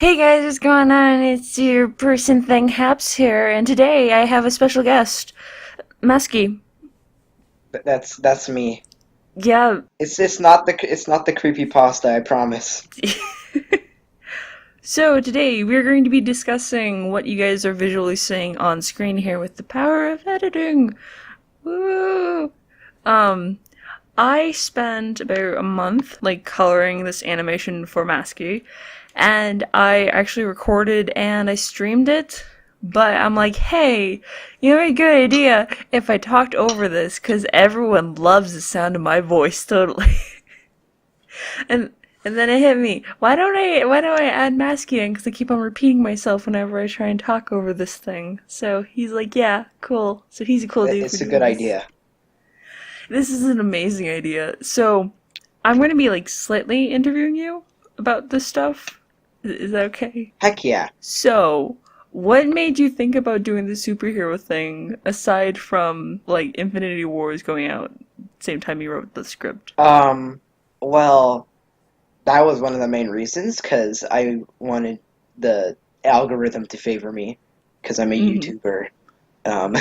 Hey guys, what's going on? It's your person thing Haps here, and today I have a special guest, Masky. That's me. Yeah. It's not the creepy pasta, I promise. So today we're going to be discussing what you guys are visually seeing on screen here with the power of editing. Woo! Um, I spent about a month coloring this animation for Masky, and I actually recorded and I streamed it. But I'm like, hey, you know, a good idea if I talked over this, because everyone loves the sound of my voice totally. and and then it hit me. Why don't I add Masky in? Because I keep on repeating myself whenever I try and talk over this thing. So he's like, yeah, cool. So he's a cool dude for It's a good doing this. idea. This is an amazing idea. So I'm going to be slightly interviewing you about this stuff. Is that okay? Heck yeah. So, what made you think about doing the superhero thing aside from Infinity Wars coming out same time you wrote the script? Well, that was one of the main reasons because I wanted the algorithm to favor me because I'm a Mm-hmm. YouTuber. Um,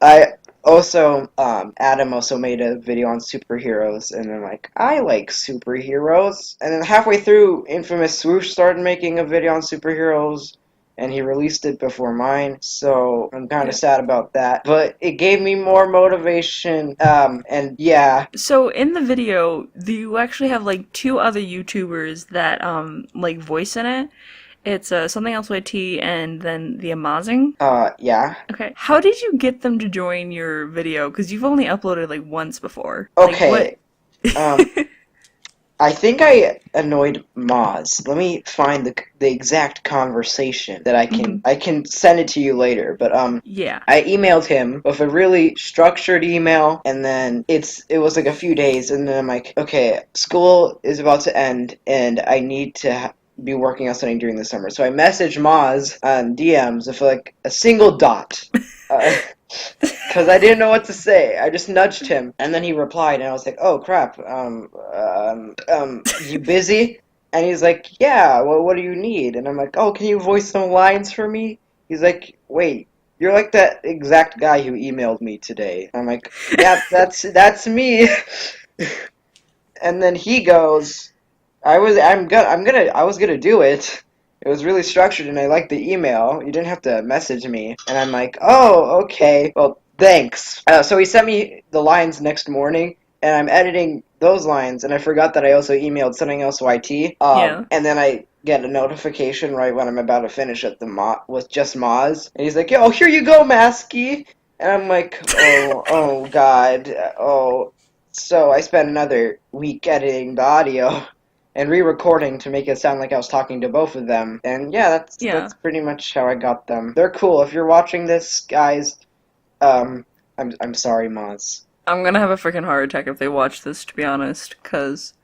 I also Adam also made a video on superheroes, and I'm like, I like superheroes. And then halfway through, Infamous Swoosh started making a video on superheroes, and he released it before mine. So I'm kind of Yeah. sad about that, but it gave me more motivation. And yeah, So in the video, you actually have two other YouTubers that voice in it. It's something else with T and then the Amazing. yeah. Okay. How did you get them to join your video? Because you've only uploaded once before. Like what? Okay. Um, I think I annoyed Moz. Let me find the exact conversation that I can Hmm. I can send it to you later. But Yeah. I emailed him with a really structured email, and then it was like a few days, and then I'm like, okay, school is about to end, and I need to be working on something during the summer. So I messaged Moz on DMs with like a single dot. Uh, because I didn't know what to say. I just nudged him, and then he replied, and I was like, "Oh crap, you busy?" And he's like, "Yeah. Well, what do you need?" And I'm like, "Oh, can you voice some lines for me?" He's like, "Wait, you're like that exact guy who emailed me today." I'm like, "Yeah, that's me." And then he goes, I was gonna do it. It was really structured and I liked the email. You didn't have to message me. And I'm like, oh, okay. Well, thanks. So he sent me the lines next morning and I'm editing those lines and I forgot that I also emailed something else YT. Yeah. And then I get a notification right when I'm about to finish at the with just Moz. And he's like, yo, here you go, Masky. And I'm like, oh God, oh. So I spent another week editing the audio and re-recording to make it sound like I was talking to both of them. And yeah, Yeah. that's pretty much how I got them. They're cool. If you're watching this, guys, um, I'm sorry, Moz. I'm gonna have a freaking heart attack if they watch this, to be honest, because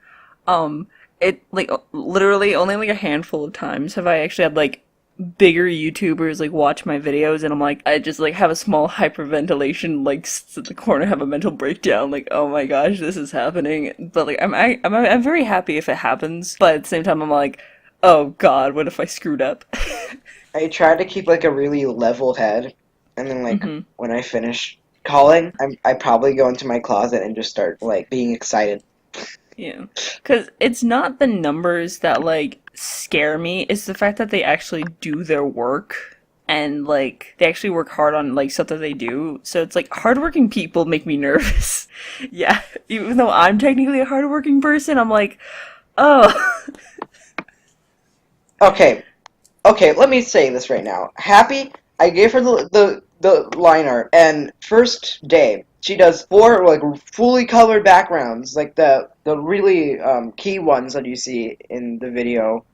um it literally only a handful of times have I actually had bigger YouTubers watch my videos and I'm like I just have a small hyperventilation sit in the corner have a mental breakdown oh my gosh this is happening but I'm very happy if it happens but at the same time I'm like oh god what if I screwed up. I try to keep like a really level head, and then like Hmm. when I finish calling, I probably go into my closet and just start like being excited. Yeah. Because it's not the numbers that, scare me. It's the fact that they actually do their work and, they actually work hard on, stuff that they do. So it's hardworking people make me nervous. Yeah. Even though I'm technically a hardworking person, I'm like, oh. Okay, okay, let me say this right now. Happy, I gave her the line art, and first day she does four like fully colored backgrounds, like the really key ones that you see in the video.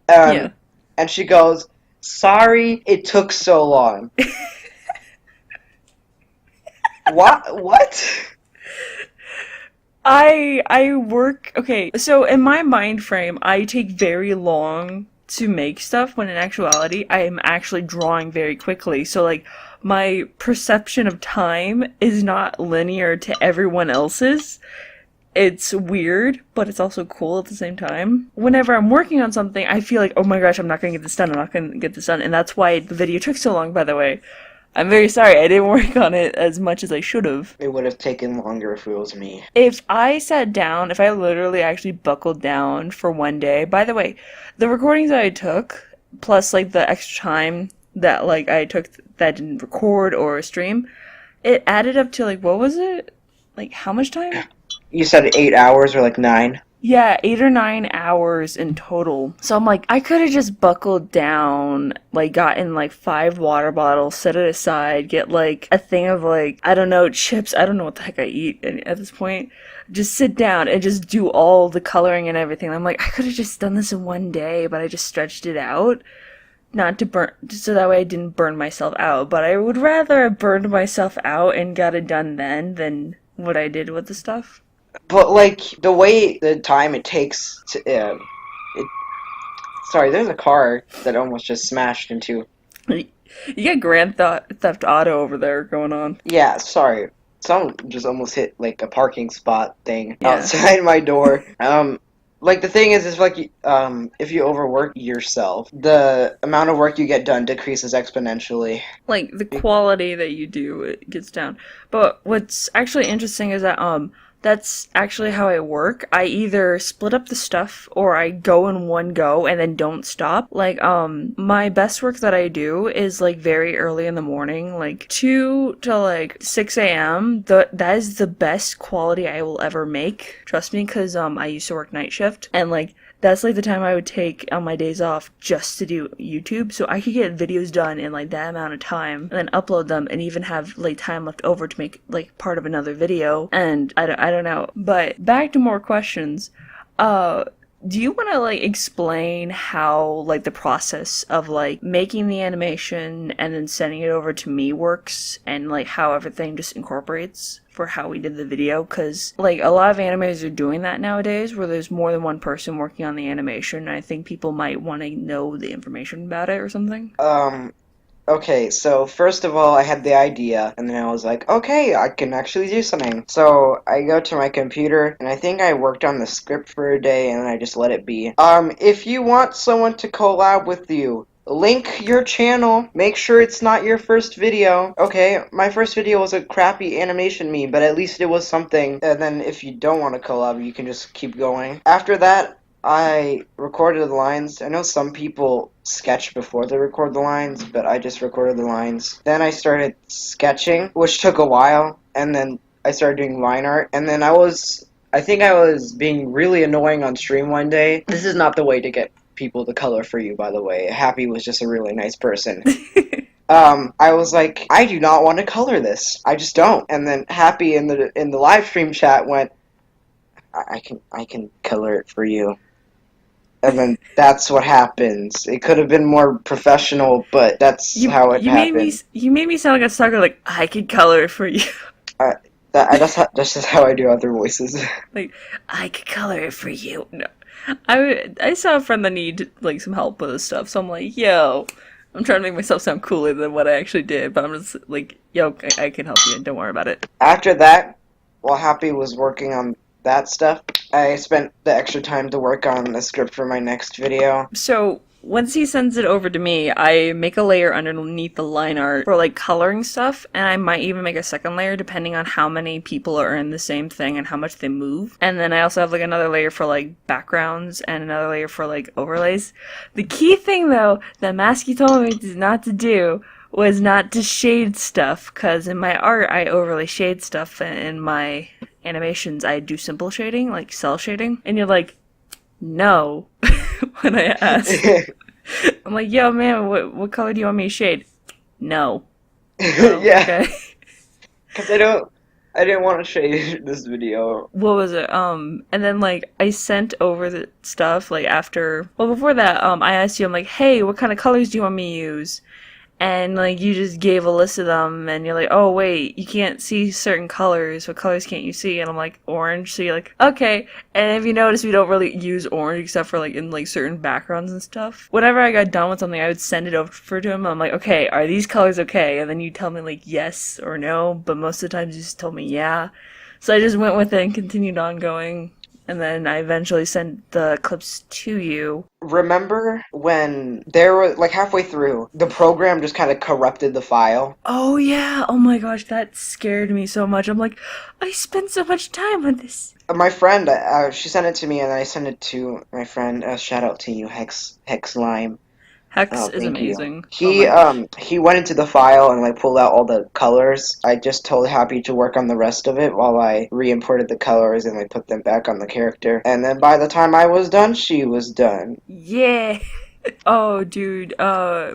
Um, Yeah. and she goes, "Sorry, it took so long." What? What? I work okay, so in my mind frame, I take very long to make stuff when in actuality I am actually drawing very quickly. So my perception of time is not linear to everyone else's. it's weird, but it's also cool at the same time. Whenever I'm working on something, I feel like, oh my gosh, I'm not gonna get this done, I'm not gonna get this done. And that's why the video took so long, by the way. I'm very sorry, I didn't work on it as much as I should have. It would have taken longer if it was me. If I sat down, if I literally actually buckled down for one day, by the way, the recordings that I took, plus like the extra time that like I took that didn't record or stream, it added up to like, what was it? Like, how much time? You said 8 hours or like 9? Yeah, 8 or 9 hours in total. So I'm like, I could have just buckled down, like gotten like 5 water bottles, set it aside, get like a thing of like, I don't know, chips. I don't know what the heck I eat at this point. Just sit down and just do all the coloring and everything. I'm like, I could have just done this in one day, but I just stretched it out. Not to burn, so that way I didn't burn myself out. But I would rather have burned myself out and got it done then than what I did with the stuff. But like the time it takes to sorry, there's a car that almost just smashed into. You got Grand Theft Auto over there going on. Yeah, sorry. Someone just almost hit like a parking spot thing Yeah. outside my door. Like the thing is like if you overwork yourself, the amount of work you get done decreases exponentially. Like the quality that you do, it gets down. But what's actually interesting is that that's actually how I work. I either split up the stuff or I go in one go and then don't stop. Like, my best work that I do is like very early in the morning, like 2 to like 6 a.m. That is the best quality I will ever make. Trust me, because I used to work night shift and like that's like the time I would take on my days off just to do YouTube, so I could get videos done in like that amount of time and then upload them and even have like time left over to make like part of another video. And I don't know. But back to more questions. Do you want to like explain how like the process of like making the animation and then sending it over to me works and like how everything just incorporates for how we did the video? Because like a lot of animators are doing that nowadays where there's more than one person working on the animation, and I think people might want to know the information about it or something. Okay, so first of all, I had the idea, and then I was like, okay, I can actually do something. So I go to my computer, and I think I worked on the script for a day, and then I just let it be. If you want someone to collab with you, link your channel. Make sure it's not your first video. Okay, my first video was a crappy animation meme, but at least it was something. And then if you don't want to collab, you can just keep going. After that, I recorded the lines. I know some people sketch before they record the lines, but I just recorded the lines. Then I started sketching, which took a while, and then I started doing line art, and then I think I was being really annoying on stream one day. This is not the way to get people to color for you, by the way. Happy was just a really nice person. I was like, I do not want to color this. I just don't. And then Happy in the live stream chat went, I can color it for you. And then that's what happens. It could have been more professional, but that's how it happened. You made me sound like a sucker. Like I could color it for you. That's just how I do other voices. Like I could color it for you. No, I saw a friend that needed like some help with this stuff, so I'm like, yo, I'm trying to make myself sound cooler than what I actually did, but I'm just like, yo, I can help you. Don't worry about it. After that, while Happy was working on that stuff, I spent the extra time to work on the script for my next video. So once he sends it over to me, I make a layer underneath the line art for like coloring stuff, and I might even make a second layer depending on how many people are in the same thing and how much they move. And then I also have like another layer for like backgrounds and another layer for like overlays. The key thing though that Masky told me not to do was not to shade stuff, because in my art I overly shade stuff, and in my animations I do simple shading, like cell shading. And you're like, no. When I ask, I'm like, yo man, what color do you want me to shade? No. Oh, yeah. Okay. Because I didn't want to shade this video. What was it? And then like I sent over the stuff like after, well before that, I asked you, I'm like, hey, what kind of colors do you want me to use? And like you just gave a list of them, and you're like, oh wait, you can't see certain colors. What colors can't you see? And I'm like, orange. So you're like, okay. And if you notice, we don't really use orange except for like in like certain backgrounds and stuff. Whenever I got done with something, I would send it over to him. I'm like, okay, are these colors okay? And then you tell me like yes or no, but most of the times you just told me yeah. So I just went with it and continued on going. And then I eventually sent the clips to you. Remember when there was like halfway through, the program just kind of corrupted the file? Oh yeah, oh my gosh, that scared me so much. I'm like, I spent so much time on this. My friend, she sent it to me, and I sent it to my friend. Shout out to you, Hex Lime. Hex Oh, is thank you. amazing. He he went into the file and like pulled out all the colors. I just told Happy to work on the rest of it while I re-imported the colors and I put them back on the character. And then by the time I was done, she was done. Yeah. Oh, dude,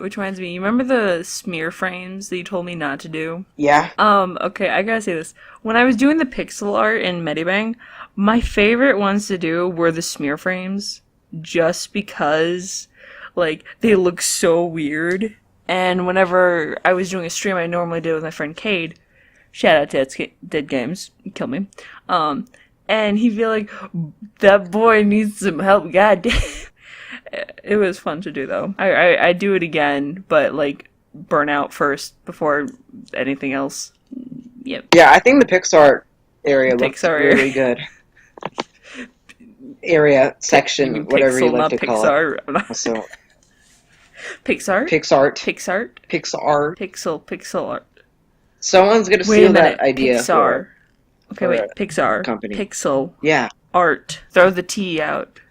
which reminds me, you remember the smear frames that you told me not to do? Yeah. Okay, I gotta say this. When I was doing the pixel art in Medibang, my favorite ones to do were the smear frames, just because, like, they look so weird. And whenever I was doing a stream, I normally did with my friend Cade. Shout out to Dead Games, kill me. And he'd be like, "That boy needs some help, goddamn." It was fun to do though. I do it again, but like burnout first before anything else. Yep. Yeah, I think the Pixar area looks Pixar really good. Area, section, You mean whatever you Pixel, like not to call it. Pixar. So, Pixar? Pixart. Pixar? Pixar. Pixel art. Someone's gonna Wait a steal minute. that idea Pixar. Okay, for wait. a Pixar. company. Pixel. Yeah. Art. Throw the T out.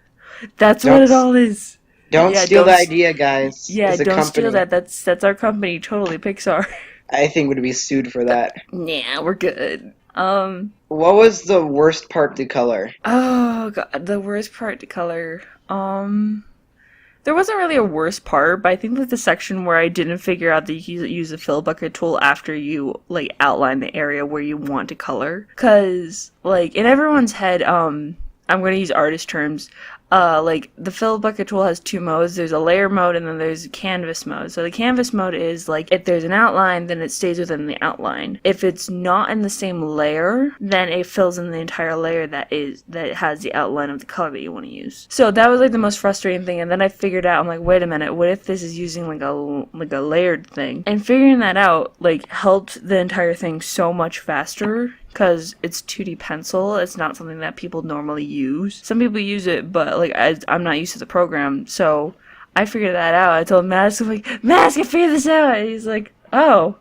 That's Don't what it all is. Don't Yeah, steal don't the idea, guys. Yeah, It's a don't company. steal that. That's our company. Totally Pixar. I think would be sued for that. Yeah, we're good. What was the worst part to color? Oh god, the worst part to color. There wasn't really a worst part, but I think that the section where I didn't figure out that you can use the fill bucket tool after you like outline the area where you want to color, cause like in everyone's head, I'm gonna use artist terms. Like the fill bucket tool has two modes. There's a layer mode and then there's a canvas mode. So the canvas mode is like if there's an outline, then it stays within the outline. If it's not in the same layer, then it fills in the entire layer that has the outline of the color that you want to use. So that was like the most frustrating thing. And then I figured out, I'm like, wait a minute, what if this is using like a layered thing? And figuring that out like helped the entire thing so much faster. Because it's 2D pencil, it's not something that people normally use. Some people use it, but like I'm not used to the program, so I figured that out. I told Mask, I'm like, Mask, I figured this out. And he's like, oh,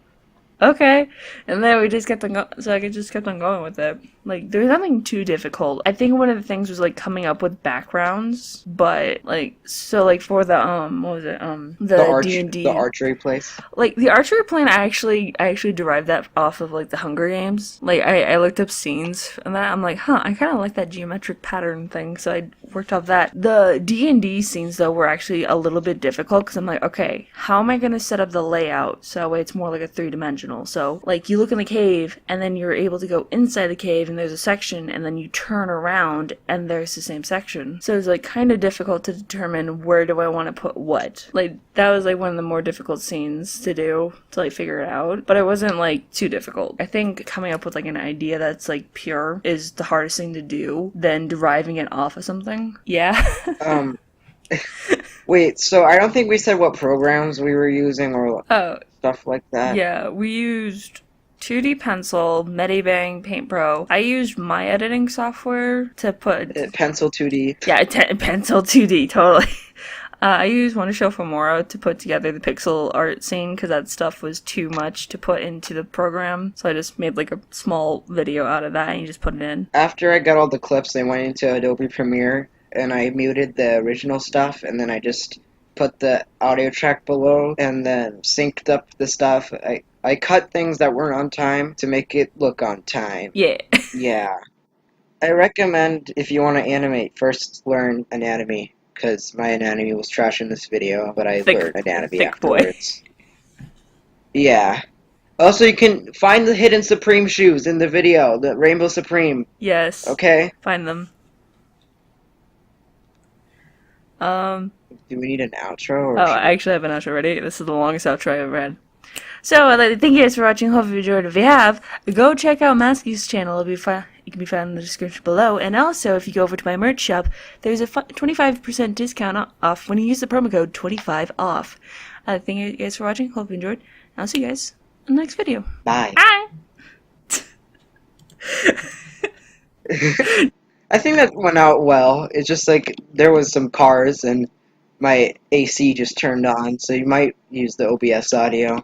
okay. And then we just kept on going, so I just kept on going with it. Like, there was nothing too difficult. I think one of the things was like coming up with backgrounds, but like, so like for the what was it, the D&D, the archery place. Like the archery plan, I actually derived that off of like the Hunger Games. Like I looked up scenes and that I'm like, huh, I kind of like that geometric pattern thing, so I worked off that. The D&D scenes though were actually a little bit difficult because I'm like, okay, how am I gonna set up the layout so that way it's more like a 3-dimensional? So like you look in the cave and then you're able to go inside the cave and there's a section and then you turn around and there's the same section. So it's like kind of difficult to determine where do I want to put what. Like that was like one of the more difficult scenes to do to like figure it out, but it wasn't like too difficult. I think coming up with like an idea that's like pure is the hardest thing to do than deriving it off of something. Yeah. Wait, so I don't think we said what programs we were using or stuff like that. Yeah, we used 2D Pencil, Medibang, Paint Pro. I used my editing software to put... Pencil 2D. Yeah, Pencil 2D, totally. I used Wondershow Filmora to put together the pixel art scene because that stuff was too much to put into the program. So I just made like a small video out of that and you just put it in. After I got all the clips, I went into Adobe Premiere and I muted the original stuff and then I just put the audio track below and then synced up the stuff. I cut things that weren't on time to make it look on time. Yeah. Yeah. I recommend if you want to animate, first learn anatomy. Because my anatomy was trash in this video, but I learned anatomy afterwards. Yeah. Also, you can find the hidden Supreme shoes in the video, the Rainbow Supreme. Yes. Okay? Find them. Do we need an outro? Or I actually have an outro ready. This is the longest outro I've ever had. So, thank you guys for watching. Hope you enjoyed. If you have, go check out Masky's channel. It can be found in the description below. And also, if you go over to my merch shop, there's a 25% discount off when you use the promo code 25OFF. Thank you guys for watching. Hope you enjoyed. I'll see you guys in the next video. Bye. Bye. I think that went out well. It's just like there was some cars and my AC just turned on, so you might use the OBS audio.